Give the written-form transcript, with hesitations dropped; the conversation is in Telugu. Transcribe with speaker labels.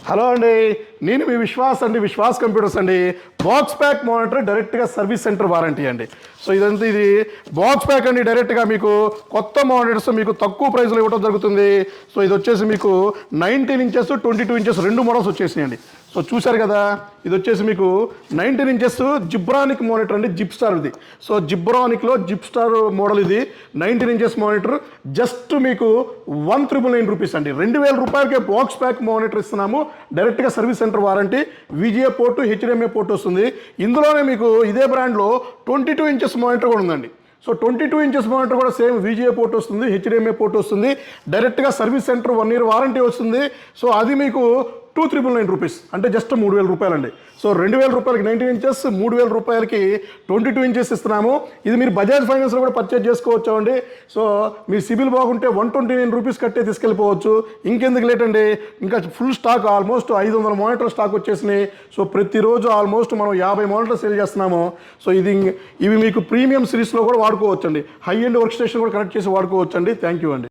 Speaker 1: హలో అండి, నేను మీ విశ్వాస్ అండి, విశ్వాస్ కంప్యూటర్స్ అండి. బాక్స్ ప్యాక్ మానిటర్ డైరెక్ట్గా సర్వీస్ సెంటర్ వారంటీ అండి. సో ఇది బాక్స్ ప్యాక్ అండి. డైరెక్ట్గా మీకు కొత్త మానిటర్స్ మీకు తక్కువ ప్రైస్లో ఇవ్వడం జరుగుతుంది. సో ఇది వచ్చేసి మీకు 19 ఇంచెస్ 22 ఇంచెస్ రెండు మోడల్స్ వచ్చేసినాయండి. సో చూశారు కదా, ఇది వచ్చేసి మీకు 19 ఇంచెస్ జిబ్రానిక్ మానిటర్ అండి, జిప్ స్టార్ ఇది. సో జిబ్రానిక్లో జిప్ స్టార్ మోడల్ ఇది 19 ఇంచెస్ మానిటర్ జస్ట్ మీకు 1,999 రూపీస్ అండి. 2,000 రూపాయలకే బాక్స్ ప్యాక్ మానిటర్ ఇస్తున్నాము. డైరెక్ట్గా service centre warranty, VGA port, HDMI port వస్తుంది. ఇందులోనే మీకు ఇదే బ్రాండ్లో 22 ఇంచెస్ మానిటర్ కూడా ఉందండి. సో 22 ఇంచెస్ మానిటర్ కూడా సేమ్ విజిఏ పోర్ట్ వస్తుంది, హెచ్డిఎంఐ పోర్ట్ వస్తుంది. డైరెక్ట్గా సర్వీస్ సెంటర్ 1 ఇయర్ వారంటీ వస్తుంది. సో అది మీకు 2,399 రూపీస్ అంటే జస్ట్ 3,000 రూపాయలండి. సో 2,000 రూపాయలకి 19 ఇంచెస్, 3,000 రూపాయలకి 22 ఇంచెస్ ఇస్తున్నాము. ఇది మీరు బజాజ్ ఫైనాన్స్లో కూడా పర్చేజ్ చేసుకోవచ్చు అండి. సో మీ సిబిల్ బాగుంటే 129 రూపీస్ కట్టే తీసుకెళ్ళిపోవచ్చు. ఇంకెందుకు లేట్ అండి, ఇంకా full stock almost 500 monitor stock వచ్చేసినాయి. సో ప్రతిరోజు ఆల్మోస్ట్ మనం 50 మానిటర్ సేల్ చేస్తున్నాము. సో ఇవి మీకు ప్రీమియం సిరీస్లో కూడా వాడుకోవచ్చు అండి. హై ఎండ్ వర్క్ స్టేషన్ కూడా కనెక్ట్ చేసి వాడుకోవచ్చు అండి. థ్యాంక్ యూ అండి.